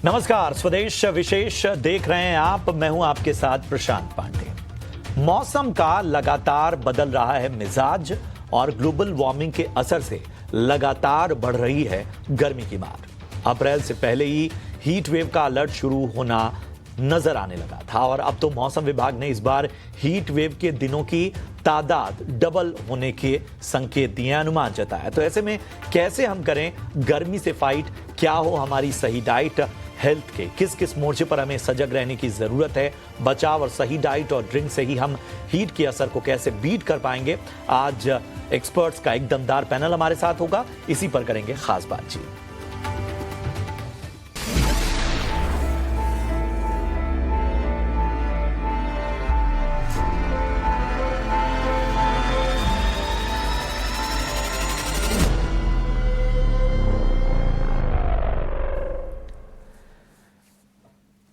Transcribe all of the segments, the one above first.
नमस्कार, स्वदेश विशेष देख रहे हैं आप। मैं हूं आपके साथ प्रशांत पांडे। मौसम का लगातार बदल रहा है मिजाज और ग्लोबल वार्मिंग के असर से लगातार बढ़ रही है गर्मी की मार। अप्रैल से पहले ही हीट वेव का अलर्ट शुरू होना नजर आने लगा था और अब तो मौसम विभाग ने इस बार हीट वेव के दिनों की तादाद डबल होने के संकेत दिए, अनुमान जताया। तो ऐसे में कैसे हम करें गर्मी से फाइट, क्या हो हमारी सही डाइट, हेल्थ के किस किस मोर्चे पर हमें सजग रहने की जरूरत है, बचाव और सही डाइट और ड्रिंक से ही हम हीट के असर को कैसे बीट कर पाएंगे। आज एक्सपर्ट्स का एक दमदार पैनल हमारे साथ होगा, इसी पर करेंगे खास बातचीत।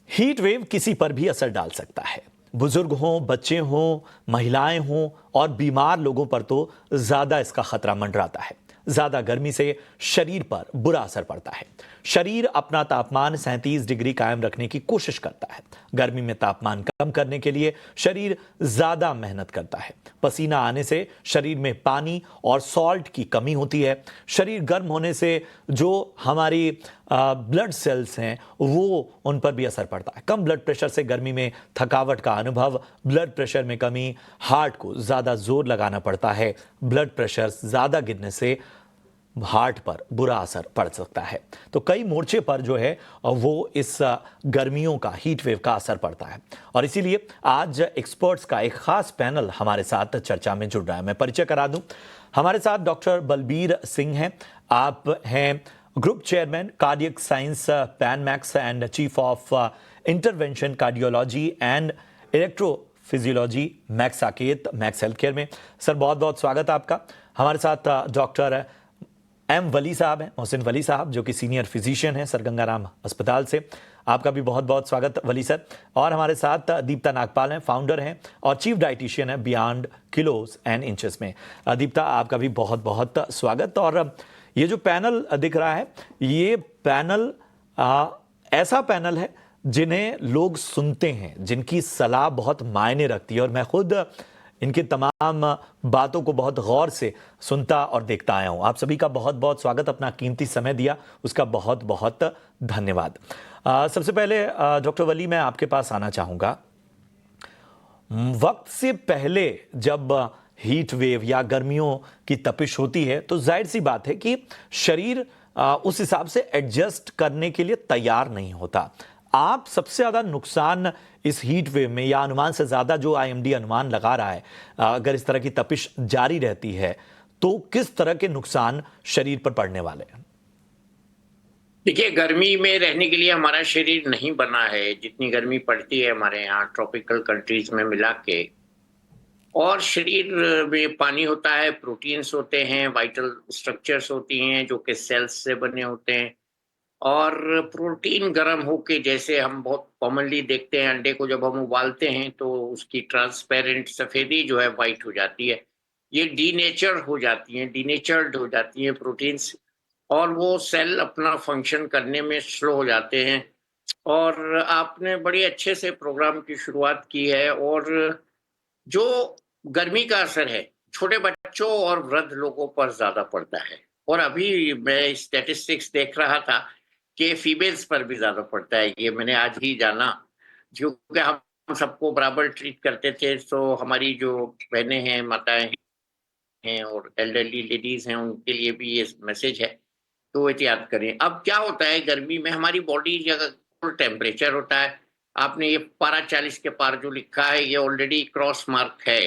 हीट वेव किसी पर भी असर डाल सकता है, बुजुर्ग हों, बच्चे हों, महिलाएं हों और बीमार लोगों पर तो ज्यादा इसका खतरा मंडराता है। ज्यादा गर्मी से शरीर पर बुरा असर पड़ता है। शरीर अपना तापमान 37 डिग्री कायम रखने की कोशिश करता है। गर्मी में तापमान कम करने के लिए शरीर ज्यादा मेहनत करता है। पसीना आने से शरीर में पानी और सॉल्ट की कमी होती है। शरीर गर्म होने से जो हमारी ब्लड सेल्स हैं वो उन पर भी असर पड़ता है। कम ब्लड प्रेशर से गर्मी में थकावट का अनुभव, ब्लड प्रेशर में कमी, हार्ट को ज्यादा जोर लगाना पड़ता है। ब्लड प्रेशर ज्यादा गिरने से हार्ट पर बुरा असर पड़ सकता है। तो कई मोर्चे पर जो है वो इस गर्मियों का, हीट वेव का असर पड़ता है और इसीलिए आज एक्सपर्ट्स का एक खास पैनल हमारे साथ चर्चा में जुड़ रहा है। मैं परिचय करा दूं, हमारे साथ डॉक्टर बलबीर सिंह हैं। आप हैं group chairman cardiac science pan max and chief of intervention cardiology and electrophysiology max Saket max health care में। सर बहुत बहुत स्वागत है आपका। हमारे साथ डॉक्टर एम वली साहब हैं, मोहसिन वली साहब, जो कि सीनियर फिजिशियन हैं सर गंगाराम अस्पताल से। आपका भी बहुत बहुत स्वागत वली सर। और हमारे साथ दीप्ता नागपाल हैं, फाउंडर हैं और चीफ डाइटिशियन हैं बियॉन्ड किलोज एंड इंचेस में। दीप्ता, आपका भी बहुत बहुत स्वागत। और ये जो पैनल दिख रहा है, ये पैनल ऐसा पैनल है जिन्हें लोग सुनते हैं, जिनकी सलाह बहुत मायने रखती है और मैं खुद इनके तमाम बातों को बहुत गौर से सुनता और देखता आया हूं। आप सभी का बहुत बहुत स्वागत, अपना कीमती समय दिया उसका बहुत बहुत धन्यवाद। सबसे पहले डॉक्टर वली, मैं आपके पास आना चाहूंगा। वक्त से पहले जब हीट वेव या गर्मियों की तपिश होती है तो जाहिर सी बात है कि शरीर उस हिसाब से एडजस्ट करने के लिए तैयार नहीं होता। आप सबसे ज्यादा नुकसान इस हीट वेव में, या अनुमान से ज्यादा जो आईएमडी अनुमान लगा रहा है, अगर इस तरह की तपिश जारी रहती है तो किस तरह के नुकसान शरीर पर पड़ने वाले हैं? देखिए, गर्मी में रहने के लिए हमारा शरीर नहीं बना है। जितनी गर्मी पड़ती है हमारे यहाँ ट्रॉपिकल कंट्रीज में मिला के, और शरीर में पानी होता है, प्रोटीन्स होते हैं, वाइटल स्ट्रक्चर्स होती हैं जो कि सेल्स से बने होते हैं। और प्रोटीन गर्म होके, जैसे हम बहुत कॉमनली देखते हैं, अंडे को जब हम उबालते हैं तो उसकी ट्रांसपेरेंट सफेदी जो है वाइट हो जाती है। ये डीनेचर हो जाती हैं, डीनेचर्ड हो जाती हैं प्रोटीन्स, और वो सेल अपना फंक्शन करने में स्लो हो जाते हैं। और आपने बड़ी अच्छे से प्रोग्राम की शुरुआत की है। और जो गर्मी का असर है छोटे बच्चों और वृद्ध लोगों पर ज्यादा पड़ता है। और अभी मैं स्टैटिस्टिक्स देख रहा था कि फीमेल्स पर भी ज्यादा पड़ता है। ये मैंने आज ही जाना, क्योंकि हम सबको बराबर ट्रीट करते थे। तो हमारी जो बहनें हैं, माताएं हैं और एल्डरली लेडीज हैं, उनके लिए भी ये मैसेज है, तो एहतियात करें। अब क्या होता है, गर्मी में हमारी बॉडी जगह कोल्ड टेम्परेचर होता है। आपने ये पारा 40 के पार जो लिखा है, ये ऑलरेडी क्रॉस मार्क है।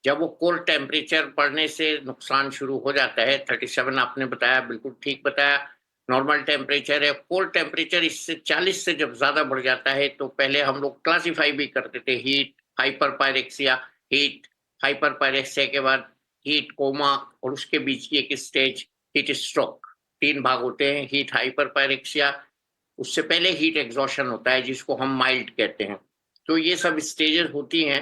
जब वो कोल्ड टेम्परेचर पड़ने से नुकसान शुरू हो जाता है, 37 आपने बताया, बिल्कुल ठीक बताया, नॉर्मल टेम्परेचर है। कोल्ड टेम्परेचर इससे 40 से जब ज्यादा बढ़ जाता है तो पहले हम लोग क्लासिफाई भी करते थे, heat, hyper pyrexia, heat, hyper pyrexia के बाद हीट कोमा, और उसके बीच की एक स्टेज हीट स्ट्रोक। 3 भाग होते हैं, हीट हाइपर पायरेक्सिया, उससे पहले हीट एग्जॉशन होता है जिसको हम माइल्ड कहते हैं। तो ये सब स्टेजेस होती हैं।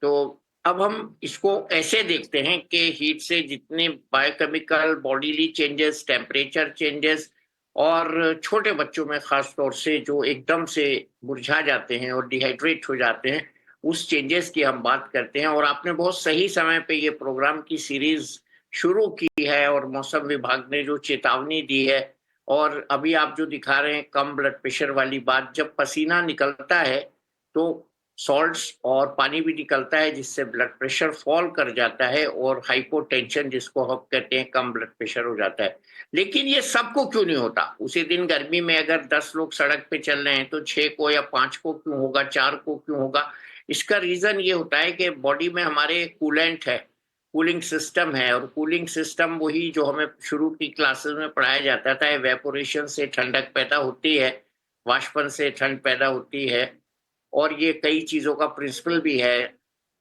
तो अब हम इसको ऐसे देखते हैं कि हीट से जितने biochemical bodily changes, temperature changes और छोटे बच्चों में खास तौर से जो एकदम से मुरझा जाते हैं और डिहाइड्रेट हो जाते हैं, उस चेंजेस की हम बात करते हैं। और आपने बहुत सही समय पे ये प्रोग्राम की सीरीज शुरू की है और मौसम विभाग ने जो चेतावनी दी है, और अभी आप जो दिखा रहे हैं कम ब्लड प्रेशर वाली बात, जब पसीना निकलता है तो सॉल्ट्स और पानी भी निकलता है, जिससे ब्लड प्रेशर फॉल कर जाता है और हाइपोटेंशन जिसको हम कहते हैं, कम ब्लड प्रेशर हो जाता है। लेकिन ये सबको क्यों नहीं होता? उसी दिन गर्मी में अगर 10 लोग सड़क पे चल रहे हैं तो 6 को या 5 को क्यों होगा, 4 को क्यों होगा? इसका रीजन ये होता है कि बॉडी में हमारे कूलेंट है, कूलिंग सिस्टम है, और कूलिंग सिस्टम वही जो हमें शुरू की क्लासेस में पढ़ाया जाता था, इवेपोरेशन से ठंडक पैदा होती है, वाष्पन से ठंड पैदा होती है, और ये कई चीजों का प्रिंसिपल भी है,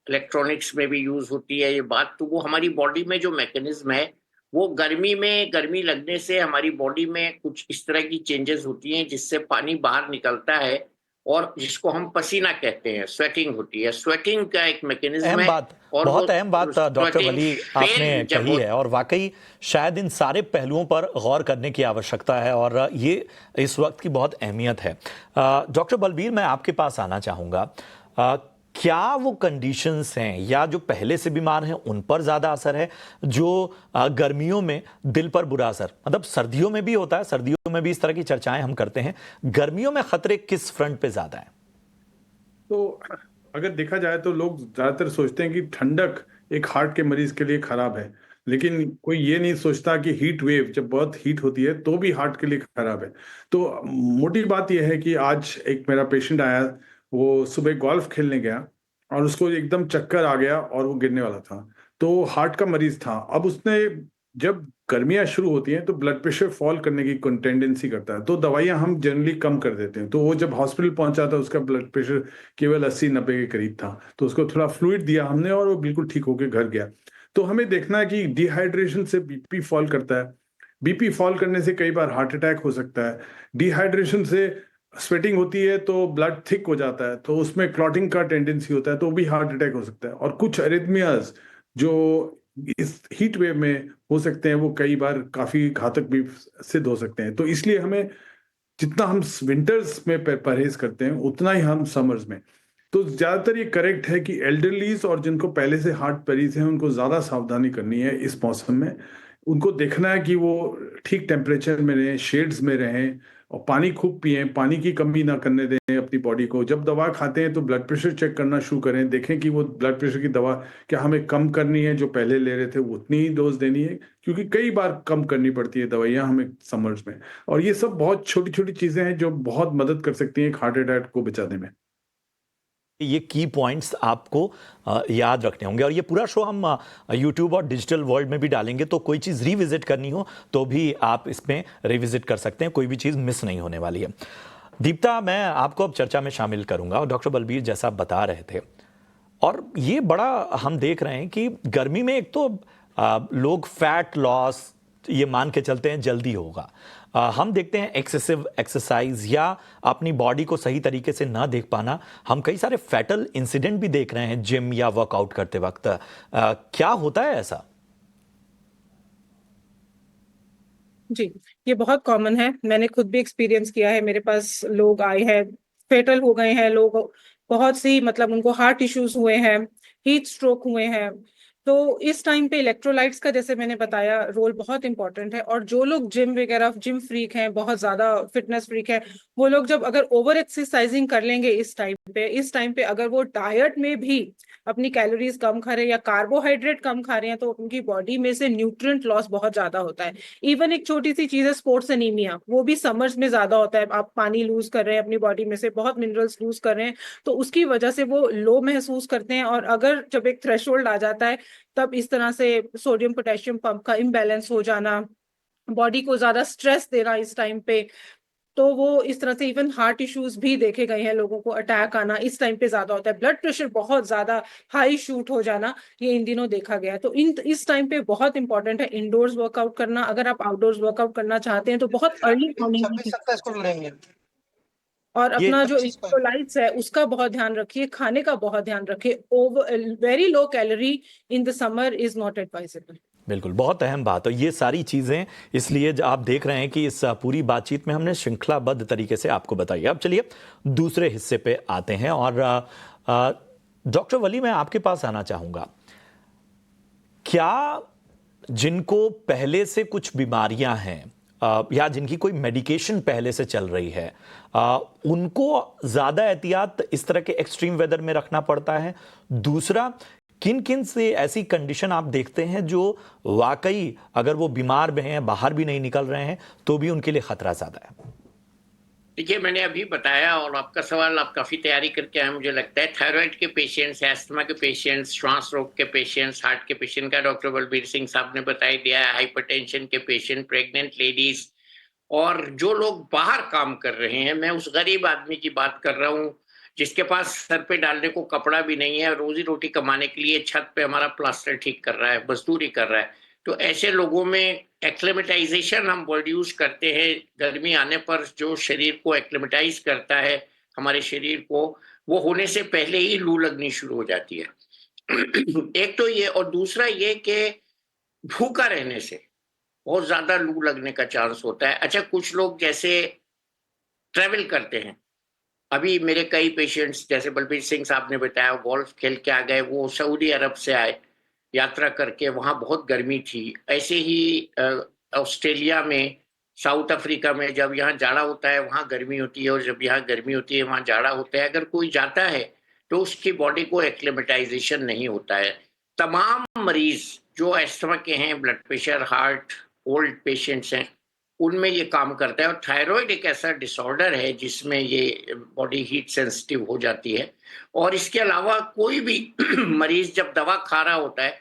इलेक्ट्रॉनिक्स में भी यूज होती है ये बात। तो वो हमारी बॉडी में जो मैकेनिज्म है, वो गर्मी में, गर्मी लगने से हमारी बॉडी में कुछ इस तरह की चेंजेस होती हैं जिससे पानी बाहर निकलता है, और जिसको हम पसीना कहते हैं, स्वेटिंग होती है। स्वेटिंग का एक मैकेनिज्म अहम है, बात, और वो बहुत अहम बात डॉक्टर स्वेटिंग वली आपने फिर जब कही है, और वाकई शायद इन सारे पहलुओं पर गौर करने की आवश्यकता है, और ये इस वक्त की बहुत अहमियत है। डॉक्टर बलबीर, मैं आपके पास आना चाहूंगा। क्या वो कंडीशंस हैं या जो पहले से बीमार हैं उन पर ज्यादा असर है, जो गर्मियों में दिल पर बुरा असर, मतलब सर्दियों में भी होता है, सर्दियों में भी इस तरह की चर्चाएं हम करते हैं, गर्मियों में खतरे किस फ्रंट पे ज्यादा है? तो अगर देखा जाए तो लोग ज्यादातर सोचते हैं कि ठंडक एक हार्ट के मरीज के लिए खराब है, लेकिन कोई ये नहीं सोचता कि हीट वेव जब बहुत हीट होती है तो भी हार्ट के लिए खराब है। तो मोटी बात यह है कि आज एक मेरा पेशेंट आया, वो सुबह गोल्फ खेलने गया और उसको एकदम चक्कर आ गया और वो गिरने वाला था। तो हार्ट का मरीज था। अब उसने, जब गर्मियां शुरू होती हैं तो ब्लड प्रेशर फॉल करने की टेंडेंसी करता है, तो दवाइयां हम जनरली कम कर देते हैं। तो वो जब हॉस्पिटल पहुंचा था उसका ब्लड प्रेशर केवल 80-90 के करीब था, तो उसको थोड़ा फ्लूइड दिया हमने और वो बिल्कुल ठीक होकर घर गया। तो हमें देखना है कि डिहाइड्रेशन से बीपी फॉल करता है, बीपी फॉल करने से कई बार हार्ट अटैक हो सकता है, डिहाइड्रेशन से स्वेटिंग होती है तो ब्लड थिक हो जाता है, तो उसमें क्लॉटिंग का टेंडेंसी होता है, तो भी हार्ट अटैक हो सकता है। और कुछ अरिथमियाज जो इस हीट वेव में हो सकते हैं, वो कई बार काफी घातक भी सिद्ध हो सकते हैं। तो इसलिए हमें, जितना हम विंटर्स में परहेज करते हैं उतना ही हम समर्स में। तो ज्यादातर ये करेक्ट है कि एल्डरलीज और जिनको पहले से हार्ट मरीज हैं उनको ज्यादा सावधानी करनी है इस मौसम में। उनको देखना है कि वो ठीक टेम्परेचर में रहें, शेड्स में रहें, और पानी खूब पिएं, पानी की कमी ना करने दें अपनी बॉडी को। जब दवा खाते हैं तो ब्लड प्रेशर चेक करना शुरू करें, देखें कि वो ब्लड प्रेशर की दवा क्या हमें कम करनी है, जो पहले ले रहे थे वो उतनी ही डोज देनी है, क्योंकि कई बार कम करनी पड़ती है दवाइयाँ हमें समर्स में। और ये सब बहुत छोटी छोटी चीजें हैं जो बहुत मदद कर सकती हैं एक हार्ट अटैक को बचाने में। ये की पॉइंट्स आपको याद रखने होंगे, और ये पूरा शो हम यूट्यूब और डिजिटल वर्ल्ड में भी डालेंगे, तो कोई चीज़ रिविजिट करनी हो तो भी आप इसमें रिविजिट कर सकते हैं, कोई भी चीज़ मिस नहीं होने वाली है। दीप्ता, मैं आपको अब चर्चा में शामिल करूंगा, और डॉक्टर बलबीर जैसा आप बता रहे थे, और ये बड़ा हम देख रहे हैं कि गर्मी में एक तो लोग फैट लॉस ये मान के चलते हैं जल्दी होगा, हम देखते हैं एक्सेसिव एक्सरसाइज या अपनी बॉडी को सही तरीके से ना देख पाना, हम कई सारे फैटल इंसिडेंट भी देख रहे हैं जिम या वर्कआउट करते वक्त। क्या होता है ऐसा? जी, ये बहुत कॉमन है, मैंने खुद भी एक्सपीरियंस किया है। मेरे पास लोग आए हैं, फेटल हो गए हैं लोग, बहुत सी, मतलब उनको हार्ट इश्यूज हुए हैं, हीट स्ट्रोक हुए हैं। तो इस टाइम पे इलेक्ट्रोलाइट्स का, जैसे मैंने बताया, रोल बहुत इंपॉर्टेंट है। और जो लोग जिम वगैरह, जिम फ्रीक हैं, बहुत ज्यादा फिटनेस फ्रीक है, वो लोग जब अगर ओवर एक्सरसाइजिंग कर लेंगे इस टाइम पे अगर वो डाइट में भी अपनी कैलोरीज कम खा रहे हैं या कार्बोहाइड्रेट कम खा रहे हैं, तो उनकी बॉडी में से न्यूट्रिएंट लॉस बहुत ज्यादा होता है। इवन एक छोटी सी चीज है स्पोर्ट्स एनीमिया, वो भी समर्स में ज्यादा होता है। आप पानी लूज कर रहे हैं अपनी बॉडी में से, बहुत मिनरल्स लूज कर रहे हैं, तो उसकी वजह से वो लो महसूस करते हैं। और अगर जब एक थ्रेशोल्ड आ जाता है, तब इस तरह से सोडियम पोटेशियम पंप का इम्बैलेंस हो जाना, बॉडी को ज्यादा स्ट्रेस देना इस टाइम पे, तो वो इस तरह से इवन हार्ट इश्यूज भी देखे गए हैं। लोगों को अटैक आना इस टाइम पे ज्यादा होता है, ब्लड प्रेशर बहुत ज्यादा हाई शूट हो जाना, ये इन दिनों देखा गया है। तो इस टाइम पे बहुत इंपॉर्टेंट है इंडोर्स वर्कआउट करना। अगर आप आउटडोर्स वर्कआउट करना चाहते हैं तो बहुत अर्ली मॉर्निंग, और ये अपना जो इलेक्ट्रोलाइट्स है उसका बहुत ध्यान रखिए, खाने का बहुत ध्यान रखिए। Over very low calorie in the summer is not advisable. बिल्कुल, बहुत अहम बात है ये सारी चीज़ें, इसलिए आप देख रहे हैं कि इस पूरी बातचीत में हमने श्रृंखलाबद्ध तरीके से आपको बताई। अब चलिए दूसरे हिस्से पे आते हैं और डॉक्टर वली, मैं आपके पास आना चाहूँगा। क्या जिनको पहले से कुछ बीमारियां हैं या जिनकी कोई मेडिकेशन पहले से चल रही है, उनको ज़्यादा एहतियात इस तरह के एक्सट्रीम वेदर में रखना पड़ता है? दूसरा, किन किन से ऐसी कंडीशन आप देखते हैं जो वाकई अगर वो बीमार भी हैं, बाहर भी नहीं निकल रहे हैं, तो भी उनके लिए खतरा ज़्यादा है? देखिए, मैंने अभी बताया और आपका सवाल आप काफी तैयारी करके आए मुझे लगता है। थायराइड के पेशेंट्स, अस्थमा के पेशेंट्स, श्वास रोग के पेशेंट्स, हार्ट के पेशेंट का डॉक्टर बलबीर सिंह साहब ने बता ही दिया है, हाइपरटेंशन के पेशेंट, प्रेग्नेंट लेडीज और जो लोग बाहर काम कर रहे हैं। मैं उस गरीब आदमी की बात कर रहा हूँ जिसके पास सर पे डालने को कपड़ा भी नहीं है, रोजी रोटी कमाने के लिए छत पे हमारा प्लास्टर ठीक कर रहा है, मजदूरी कर रहा है। तो ऐसे लोगों में एक्लेमेटाइजेशन हम वर्ड यूज करते हैं, गर्मी आने पर जो शरीर को एक्लेमेटाइज करता है हमारे शरीर को, वो होने से पहले ही लू लगनी शुरू हो जाती है। एक तो ये, और दूसरा ये कि भूखा रहने से बहुत ज्यादा लू लगने का चांस होता है। अच्छा, कुछ लोग जैसे ट्रेवल करते हैं, अभी मेरे कई पेशेंट्स जैसे बलबीर सिंह साहब ने बताया, गोल्फ खेल के आ गए, वो सऊदी अरब से आए यात्रा करके, वहां बहुत गर्मी थी। ऐसे ही ऑस्ट्रेलिया में, साउथ अफ्रीका में, जब यहाँ जाड़ा होता है वहां गर्मी होती है, और जब यहाँ गर्मी होती है वहां जाड़ा होता है। अगर कोई जाता है तो उसकी बॉडी को एक्लेमेटाइजेशन नहीं होता है। तमाम मरीज जो अस्थमा के हैं, blood pressure, heart, old patients हैं, उनमें ये काम करता है। और थायराइड एक ऐसा डिसऑर्डर है जिसमें ये बॉडी हीट सेंसिटिव हो जाती है। और इसके अलावा कोई भी मरीज जब दवा खा रहा होता है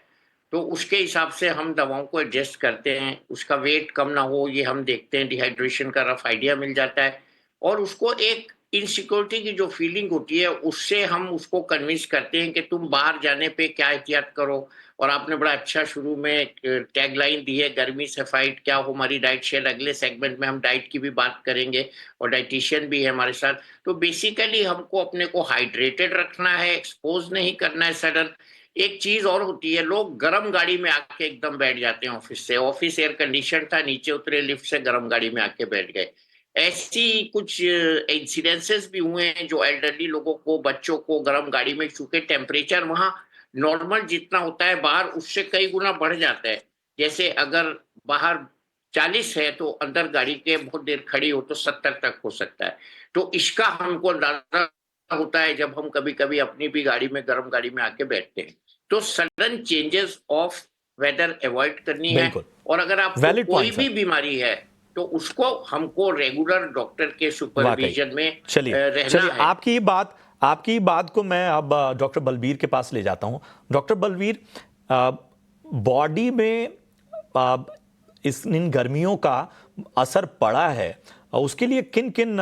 तो उसके हिसाब से हम दवाओं को एडजस्ट करते हैं। उसका वेट कम ना हो ये हम देखते हैं, डिहाइड्रेशन का रफ आइडिया मिल जाता है, और उसको एक इनसिक्योरिटी की जो फीलिंग होती है उससे हम उसको कन्विंस करते हैं कि तुम बाहर जाने पे क्या एहतियात करो। और आपने बड़ा अच्छा शुरू में टैगलाइन दी है, गर्मी से फाइट, क्या हो हमारी डाइट शेयर। अगले सेगमेंट में हम डाइट की भी बात करेंगे और डाइटिशियन भी है हमारे साथ। तो बेसिकली हमको अपने को हाइड्रेटेड रखना है, एक्सपोज नहीं करना है सडन। एक चीज और होती है, लोग गर्म गाड़ी में आके एकदम बैठ जाते हैं ऑफिस से, ऑफिस एयर कंडीशन था, नीचे उतरे लिफ्ट से गर्म गाड़ी में आके बैठ गए। ऐसी कुछ इंसिडेंसेस भी हुए हैं जो एल्डरली लोगों को, बच्चों को गर्म गाड़ी में, चूंकि टेम्परेचर वहां नॉर्मल जितना होता है बाहर उससे कई गुना बढ़ जाता है। जैसे अगर बाहर 40 है तो अंदर गाड़ी के बहुत देर खड़ी हो तो 70 तक हो सकता है। तो इसका हमको अंदाजा होता है जब हम कभी कभी अपनी भी गाड़ी में, गर्म गाड़ी में आके बैठते हैं। तो sudden changes of weather avoid करनी है। और अगर आपको कोई भी बीमारी है तो उसको हमको रेगुलर डॉक्टर के सुपरविजन में रहना है। आपकी बात को मैं अब डॉक्टर बलबीर के पास ले जाता हूं। डॉक्टर बलबीर, बॉडी में इन गर्मियों का असर पड़ा है, उसके लिए किन किन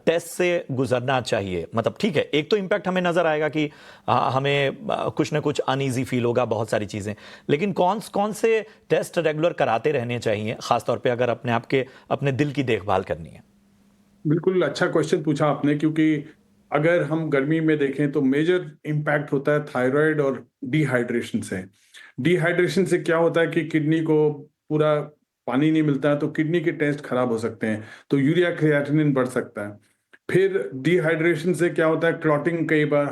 टेस्ट से गुजरना चाहिए? मतलब ठीक है, एक तो इम्पैक्ट हमें नजर आएगा कि हमें कुछ ना कुछ अनईजी फील होगा, बहुत सारी चीजें, लेकिन कौन से टेस्ट रेगुलर कराते रहने चाहिए, खासतौर पे अगर अपने दिल की देखभाल करनी है? बिल्कुल अच्छा क्वेश्चन पूछा आपने, क्योंकि अगर हम गर्मी में देखें तो मेजर इम्पैक्ट होता है थायराइड और डिहाइड्रेशन से। डिहाइड्रेशन से क्या होता है कि किडनी को पूरा पानी नहीं मिलता है तो किडनी के टेस्ट खराब हो सकते हैं, तो यूरिया क्रिएटिनिन बढ़ सकता है। फिर डिहाइड्रेशन से क्या होता है, क्लॉटिंग कई बार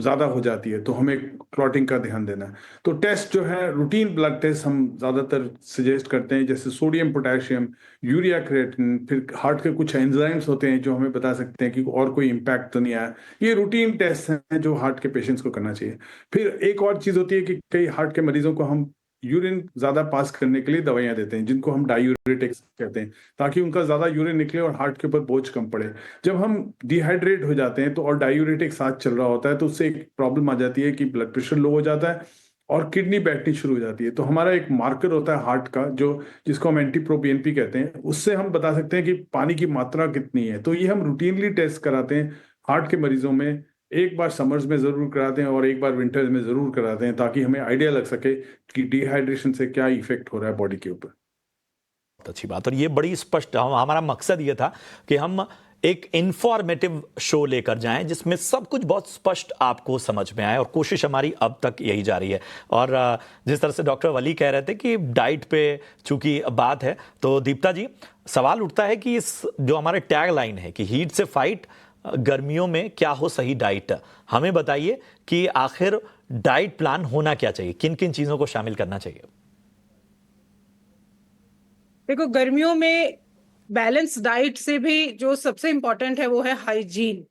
ज़्यादा हो जाती है, तो हमें क्लॉटिंग का ध्यान देना है। तो टेस्ट जो है, रूटीन ब्लड टेस्ट हम ज़्यादातर सजेस्ट करते हैं, जैसे सोडियम, पोटेशियम, यूरिया क्रिएटिनिन। फिर हार्ट के कुछ एंजाइम्स होते हैं जो हमें बता सकते हैं कि और कोई इम्पैक्ट तो नहीं आया। ये रूटीन टेस्ट हैं जो हार्ट के पेशेंट्स को करना चाहिए। फिर एक और चीज़ होती है कि कई हार्ट के मरीजों को हम यूरिन ज्यादा पास करने के लिए दवाइयां देते हैं, जिनको हम डायूरेटिक्स कहते हैं, ताकि उनका ज्यादा यूरिन निकले और हार्ट के ऊपर बोझ कम पड़े। जब हम डिहाइड्रेट हो जाते हैं तो और डायूरेटिक साथ चल रहा होता है तो उससे एक प्रॉब्लम आ जाती है कि ब्लड प्रेशर लो हो जाता है और किडनी बैठनी शुरू हो जाती है। तो हमारा एक मार्कर होता है हार्ट का, जो जिसको हम एंटी-प्रोबीएनपी कहते हैं, उससे हम बता सकते हैं कि पानी की मात्रा कितनी है। तो ये हम रूटीनली टेस्ट कराते हैं हार्ट के मरीजों में। एक बार समर्स में जरूर कराते हैं और एक बार विंटर्स में जरूर कराते हैं, ताकि हमें आइडिया लग सके कि डिहाइड्रेशन से क्या इफेक्ट हो रहा है बॉडी के ऊपर। अच्छी बात। और ये बड़ी स्पष्ट, हमारा मकसद ये था कि हम एक इंफॉर्मेटिव शो लेकर जाएं जिसमें सब कुछ बहुत स्पष्ट आपको समझ में आए, और कोशिश हमारी अब तक यही जारी है। और जिस तरह से डॉक्टर वली कह रहे थे कि डाइट पे चूंकि बात है, तो दीप्ता जी, सवाल उठता है कि इस जो हमारे टैग लाइन है कि हीट से फाइट, गर्मियों में क्या हो सही डाइट, हमें बताइए कि आखिर डाइट प्लान होना क्या चाहिए, किन किन चीजों को शामिल करना चाहिए? देखो, गर्मियों में बैलेंस डाइट से भी जो सबसे इम्पोर्टेंट है वो है हाइजीन।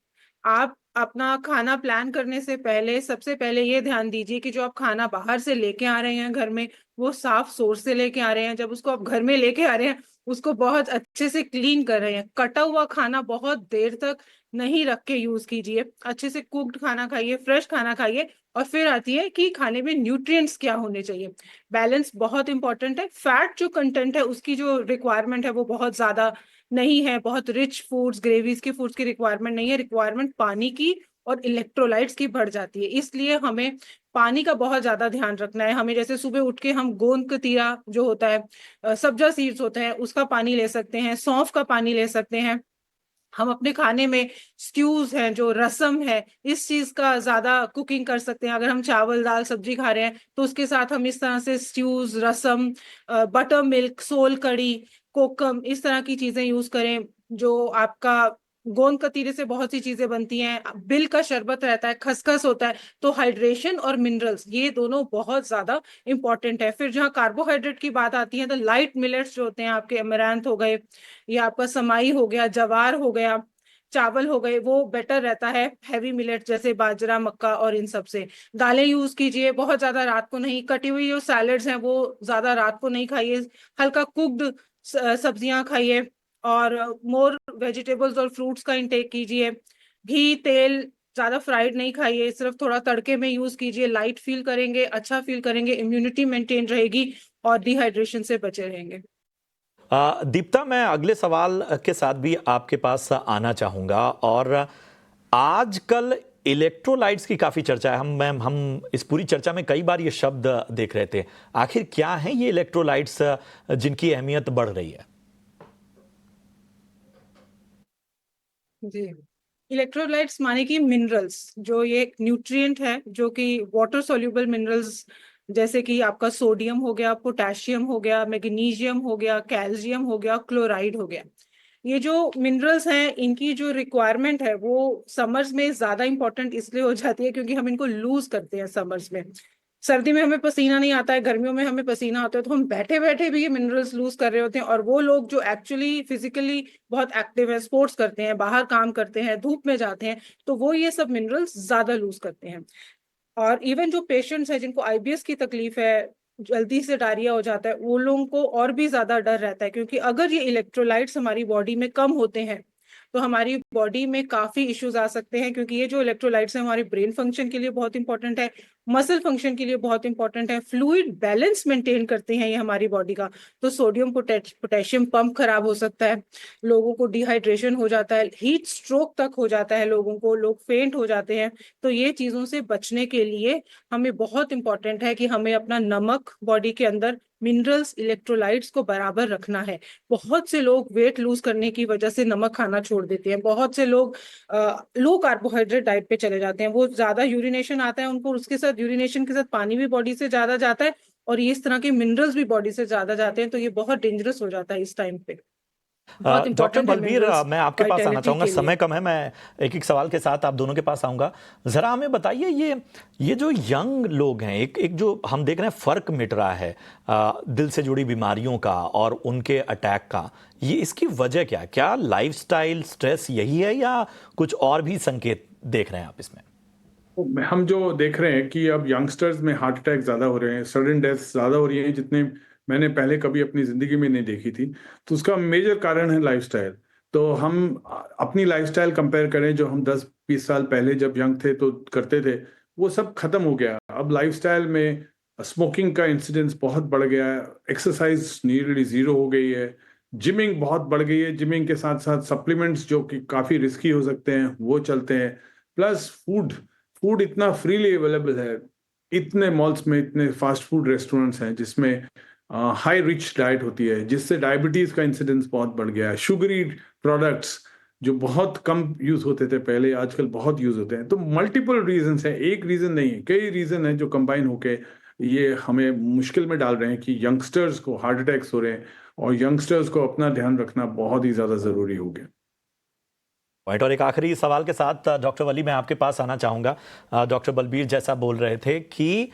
आप अपना खाना प्लान करने से पहले सबसे पहले ये ध्यान दीजिए कि जो आप खाना बाहर से लेके आ रहे हैं घर में, वो साफ सोर्स से लेके आ रहे हैं। जब उसको आप घर में लेके आ रहे हैं, उसको बहुत अच्छे से क्लीन कर रहे हैं। कटा हुआ खाना बहुत देर तक नहीं रख के यूज कीजिए। अच्छे से कुक्ड खाना खाइए, फ्रेश खाना खाइए। और फिर आती है कि खाने में न्यूट्रिएंट्स क्या होने चाहिए। बैलेंस बहुत इंपॉर्टेंट है। फैट जो कंटेंट है उसकी जो रिक्वायरमेंट है वो बहुत ज्यादा नहीं है। बहुत रिच फूड्स, ग्रेवीज के फूड्स की रिक्वायरमेंट नहीं है। रिक्वायरमेंट पानी की और इलेक्ट्रोलाइट्स की बढ़ जाती है। इसलिए हमें पानी का बहुत ज्यादा ध्यान रखना है। हमें जैसे सुबह उठ के हम गोंद कतीरा जो होता है, सब्जा सीड्स होते हैं, उसका पानी ले सकते हैं, सौंफ का पानी ले सकते हैं। हम अपने खाने में स्ट्यूज हैं, जो रसम है, इस चीज का ज्यादा कुकिंग कर सकते हैं। अगर हम चावल दाल सब्जी खा रहे हैं तो उसके साथ हम इस तरह से स्ट्यूज, रसम, बटर मिल्क, सोल कड़ी, कोकम, इस तरह की चीजें यूज करें। जो आपका गोंद कतीरे से बहुत सी चीजें बनती हैं, बिल का शरबत रहता है, खसखस होता है। तो हाइड्रेशन और मिनरल्स ये दोनों बहुत ज्यादा इंपॉर्टेंट है। फिर जहाँ कार्बोहाइड्रेट की बात आती है तो लाइट मिलेट्स जो होते हैं, आपके अमरांथ हो गए, या आपका समाई हो गया, जवार हो गया, चावल हो गए, वो बेटर रहता है हैवी मिलेट जैसे बाजरा, मक्का और इन सब से। दालें यूज कीजिए, बहुत ज्यादा रात को नहीं। कटी हुई जो सैलेड्स हैं वो ज्यादा रात को नहीं खाइए। हल्का कुक्ड सब्जियां खाइए और मोर वेजिटेबल्स और फ्रूट्स का इंटेक कीजिए। घी तेल ज्यादा फ्राइड नहीं खाइए, सिर्फ थोड़ा तड़के में यूज कीजिए। लाइट फील करेंगे, अच्छा फील करेंगे, इम्यूनिटी मेंटेन रहेगी और डिहाइड्रेशन से बचे रहेंगे। दीप्ता, मैं अगले सवाल के साथ भी आपके पास आना चाहूंगा। और आजकल इलेक्ट्रोलाइट्स की काफी चर्चा है। हम इस पूरी चर्चा में कई बार ये शब्द देख रहे थे। आखिर क्या है ये इलेक्ट्रोलाइट्स जिनकी अहमियत बढ़ रही है? जी, इलेक्ट्रोलाइट्स माने कि मिनरल्स, जो ये एक न्यूट्रिएंट है जो कि वाटर सोल्यूबल मिनरल्स, जैसे कि आपका सोडियम हो गया, पोटेशियम हो गया, मैग्नीशियम हो गया, कैल्शियम हो गया, क्लोराइड हो गया। ये जो मिनरल्स हैं, इनकी जो रिक्वायरमेंट है वो समर्स में ज्यादा इंपॉर्टेंट इसलिए हो जाती है क्योंकि हम इनको लूज करते हैं समर्स में। सर्दी में हमें पसीना नहीं आता है, गर्मियों में हमें पसीना आता है, तो हम बैठे बैठे भी ये मिनरल्स लूज कर रहे होते हैं। और वो लोग जो एक्चुअली फिजिकली बहुत एक्टिव है, स्पोर्ट्स करते हैं, बाहर काम करते हैं, धूप में जाते हैं, तो वो ये सब मिनरल्स ज्यादा लूज करते हैं। और इवन जो पेशेंट्स हैं जिनको आईबीएस की तकलीफ है, जल्दी से डायरिया हो जाता है, वो लोगों को और भी ज्यादा डर रहता है। क्योंकि अगर ये इलेक्ट्रोलाइट्स हमारी बॉडी में कम होते हैं तो हमारी बॉडी में काफी इश्यूज आ सकते हैं। क्योंकि ये जो इलेक्ट्रोलाइट्स हैं हमारे ब्रेन फंक्शन के लिए बहुत इंपॉर्टेंट है, मसल फंक्शन के लिए बहुत इंपॉर्टेंट है, फ्लूइड बैलेंस मेंटेन करते हैं ये हमारी बॉडी का। तो सोडियम पोटेशियम पंप खराब हो सकता है, लोगों को डिहाइड्रेशन हो जाता है, हीट स्ट्रोक तक हो जाता है लोगों को, लोग फेंट हो जाते हैं। तो ये चीजों से बचने के लिए हमें बहुत इंपॉर्टेंट है कि हमें अपना नमक बॉडी के अंदर, मिनरल्स, इलेक्ट्रोलाइट्स को बराबर रखना है। बहुत से लोग वेट लूज करने की वजह से नमक खाना छोड़ देते हैं। बहुत से लोग लो कार्बोहाइड्रेट डाइट पे चले जाते हैं, वो ज्यादा यूरिनेशन आता है उनको, उसके साथ यूरिनेशन के साथ पानी भी बॉडी से ज्यादा जाता है और ये इस तरह के मिनरल्स भी बॉडी से ज्यादा जाते हैं। तो ये बहुत डेंजरस हो जाता है इस टाइम पे। बहुत डॉक्टर इंपॉर्टेंट है बलबीर, मिनरल्स मैं आपके पास आना वाइटैलिटी चाहूंगा, के लिए। समय कम है, मैं एक एक सवाल के साथ आप दोनों के पास आऊंगा। जरा हमें बताइए, ये जो यंग लोग हैं, एक जो हम देख रहे हैं फर्क मिट रहा है दिल से जुड़ी बीमारियों का और उनके अटैक का, ये इसकी वजह क्या है? क्या लाइफस्टाइल स्ट्रेस यही है या कुछ और भी संकेत देख रहे हैं आप इसमें? हम जो देख रहे हैं कि अब यंगस्टर्स में हार्ट अटैक ज्यादा हो रहे हैं, सडन डेथ्स ज्यादा हो रही हैं जितने मैंने पहले कभी अपनी जिंदगी में नहीं देखी थी। तो उसका मेजर कारण है लाइफस्टाइल। तो हम अपनी लाइफस्टाइल कंपेयर करें, जो हम 10-20 साल पहले जब यंग थे तो करते थे, वो सब खत्म हो गया। अब लाइफस्टाइल में स्मोकिंग का इंसिडेंस बहुत बढ़ गया है, एक्सरसाइज नियरली जीरो हो गई है, जिमिंग बहुत बढ़ गई है, जिमिंग के साथ साथ सप्लीमेंट्स जो कि काफी रिस्की हो सकते हैं वो चलते हैं, प्लस फूड इतना फ्रीली अवेलेबल है। इतने मॉल्स में इतने फास्ट फूड रेस्टोरेंट्स हैं जिसमें हाई रिच डाइट होती है, जिससे डायबिटीज का इंसिडेंस बहुत बढ़ गया है। शुगरी प्रोडक्ट्स, जो बहुत कम यूज होते थे पहले, आजकल बहुत यूज होते हैं। तो मल्टीपल रीजंस हैं, एक रीजन नहीं है, कई रीजन हैं जो कंबाइन होके ये हमें मुश्किल में डाल रहे हैं कि यंगस्टर्स को हार्ट अटैक्स हो रहे हैं, और यंगस्टर्स को अपना ध्यान रखना बहुत ही ज्यादा जरूरी हो गया। पॉइंट। और एक आखिरी सवाल के साथ डॉक्टर वली मैं आपके पास आना चाहूंगा। डॉक्टर बलबीर जैसा बोल रहे थे कि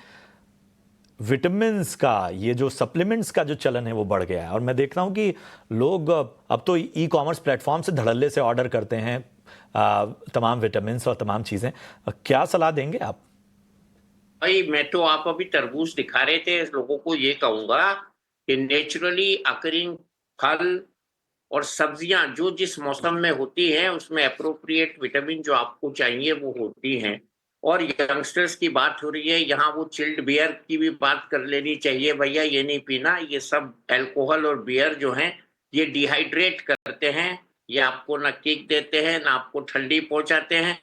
विटामिन्स का, ये जो सप्लीमेंट्स का जो चलन है वो बढ़ गया है, और मैं देख रहा हूं कि लोग अब तो ई कॉमर्स प्लेटफॉर्म से धड़ल्ले से ऑर्डर करते हैं तमाम विटामिन्स और तमाम चीजें। क्या सलाह देंगे आप? भाई मैं तो, आप अभी तरबूज दिखा रहे थे, लोगों को ये कहूंगा कि नेचुरली अकरिंग फल और सब्जियां जो जिस मौसम में होती हैं उसमें अप्रोप्रिएट विटामिन जो आपको चाहिए वो होती हैं। और यंगस्टर्स की बात हो रही है, यहाँ वो चिल्ड बियर की भी बात कर लेनी चाहिए। भैया ये नहीं पीना, ये सब अल्कोहल और बियर जो हैं ये डिहाइड्रेट करते हैं, ये आपको ना किक देते हैं ना आपको ठंडी पहुंचाते हैं,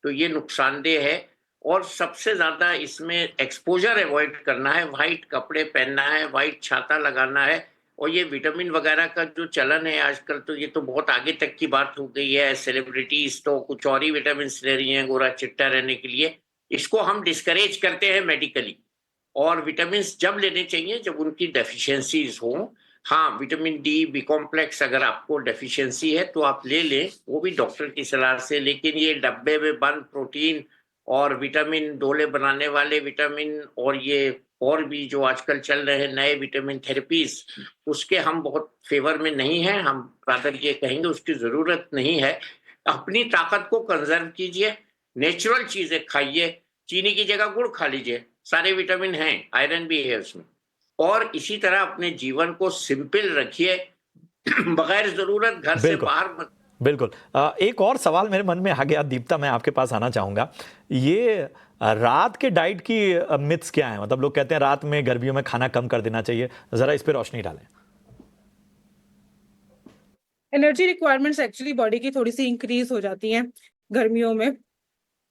तो ये नुकसानदेह है। और सबसे ज्यादा इसमें एक्सपोजर अवॉइड करना है, वाइट कपड़े पहनना है, वाइट छाता लगाना है। और ये विटामिन वगैरह का जो चलन है आजकल, तो ये तो बहुत आगे तक की बात हो गई है। सेलिब्रिटीज तो कुछ और ही विटामिन ले रही हैं गोरा चिट्टा रहने के लिए, इसको हम डिस्करेज करते हैं मेडिकली। और विटामिन जब लेने चाहिए जब उनकी डेफिशिएंसीज हो। हाँ, विटामिन डी, बी कॉम्प्लेक्स अगर आपको डेफिशिएंसी है तो आप ले लें, वो भी डॉक्टर की सलाह से। लेकिन ये डब्बे में बंद प्रोटीन और विटामिन डोले बनाने वाले विटामिन और ये और भी जो आजकल चल रहे हैं नए विटामिन थेरेपीज, उसके हम बहुत फेवर में नहीं हैं। हम रादर ये कहेंगे उसकी जरूरत नहीं है। अपनी ताकत को कंजर्व कीजिए, नेचुरल चीजें खाइए, चीनी की जगह गुड़ खा लीजिए, सारे विटामिन हैं, आयरन भी है उसमें। और इसी तरह अपने जीवन को सिंपल रखिए, बगैर जरूरत घर से बाहर मत। बिल्कुल। एक और सवाल मेरे मन में आ गया दीप्ता, मैं आपके पास आना चाहूंगा। ये रात के डाइट की मिथ्स क्या है? मतलब लोग कहते हैं रात में गर्मियों में खाना कम कर देना चाहिए, जरा इस पे रोशनी डालें। एनर्जी रिक्वायरमेंट्स एक्चुअली बॉडी की थोड़ी सी इंक्रीज हो जाती हैं गर्मियों में।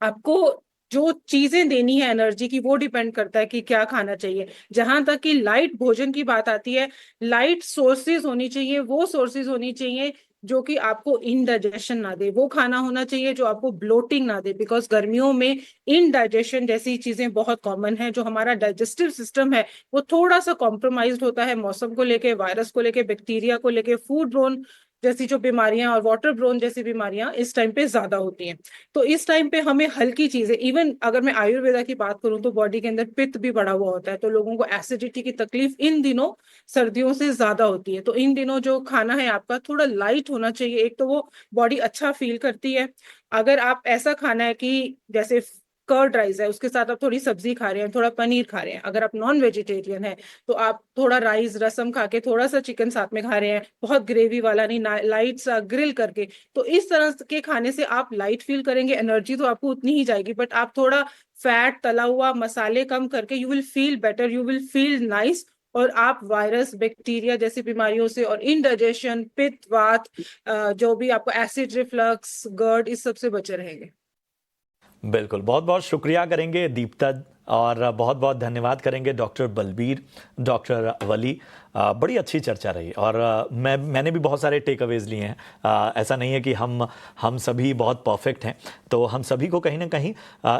आपको जो चीजें देनी है एनर्जी की वो डिपेंड करता है कि क्या खाना चाहिए। जहां तक कि लाइट भोजन की बात आती है, लाइट सोर्सेज होनी चाहिए, वो सोर्सेज होनी चाहिए जो कि आपको इनडाइजेशन ना दे, वो खाना होना चाहिए जो आपको ब्लोटिंग ना दे। बिकॉज गर्मियों में इनडाइजेशन जैसी चीजें बहुत कॉमन है। जो हमारा डाइजेस्टिव सिस्टम है वो थोड़ा सा कॉम्प्रोमाइज्ड होता है मौसम को लेके, वायरस को लेके, बैक्टीरिया को लेके। फूड ब्रोन जैसी जो बीमारियां और वाटर ब्रोन जैसी बीमारियां इस टाइम पे ज्यादा होती हैं। तो इस टाइम पे हमें हल्की चीजें, इवन अगर मैं आयुर्वेदा की बात करूं तो बॉडी के अंदर पित्त भी बढ़ा हुआ होता है, तो लोगों को एसिडिटी की तकलीफ इन दिनों सर्दियों से ज्यादा होती है। तो इन दिनों जो खाना है आपका थोड़ा लाइट होना चाहिए। एक तो वो बॉडी अच्छा फील करती है। अगर आप ऐसा खाना है कि जैसे कर्ड राइस है, उसके साथ आप थोड़ी सब्जी खा रहे हैं, थोड़ा पनीर खा रहे हैं। अगर आप नॉन वेजिटेरियन है तो आप थोड़ा राइस रसम खा के थोड़ा सा चिकन साथ में खा रहे हैं, बहुत ग्रेवी वाला नहीं, लाइट सा ग्रिल करके। तो इस तरह के खाने से आप लाइट फील करेंगे, एनर्जी तो आपको उतनी ही जाएगी, बट आप थोड़ा फैट, तला हुआ, मसाले कम करके you will feel better, you will feel nice. और आप वायरस, बैक्टीरिया जैसी बीमारियों से और इनडाइजेशन, पित्त, वात, जो भी आपको एसिड रिफ्लक्स, GERD, इस सब से बचे रहेंगे। बिल्कुल, बहुत बहुत शुक्रिया करेंगे दीप्ता, और बहुत बहुत धन्यवाद करेंगे डॉक्टर बलबीर, डॉक्टर वली। बड़ी अच्छी चर्चा रही, और मैंने भी बहुत सारे टेक अवेज लिए हैं। ऐसा नहीं है कि हम सभी बहुत परफेक्ट हैं, तो हम सभी को कहीं ना कहीं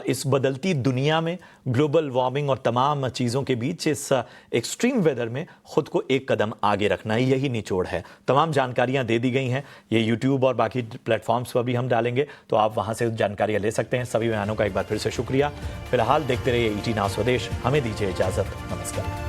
इस बदलती दुनिया में, ग्लोबल वार्मिंग और तमाम चीज़ों के बीच, इस एक्सट्रीम वेदर में खुद को एक कदम आगे रखना है, यही निचोड़ है। तमाम जानकारियाँ दे दी गई हैं, ये यूट्यूब और बाकी प्लेटफॉर्म्स पर भी हम डालेंगे, तो आप वहाँ से जानकारियाँ ले सकते हैं। सभी बयानों का एक बार फिर से शुक्रिया। फिलहाल देखते रहिए ET Now स्वदेश। हमें दीजिए इजाज़त, नमस्कार।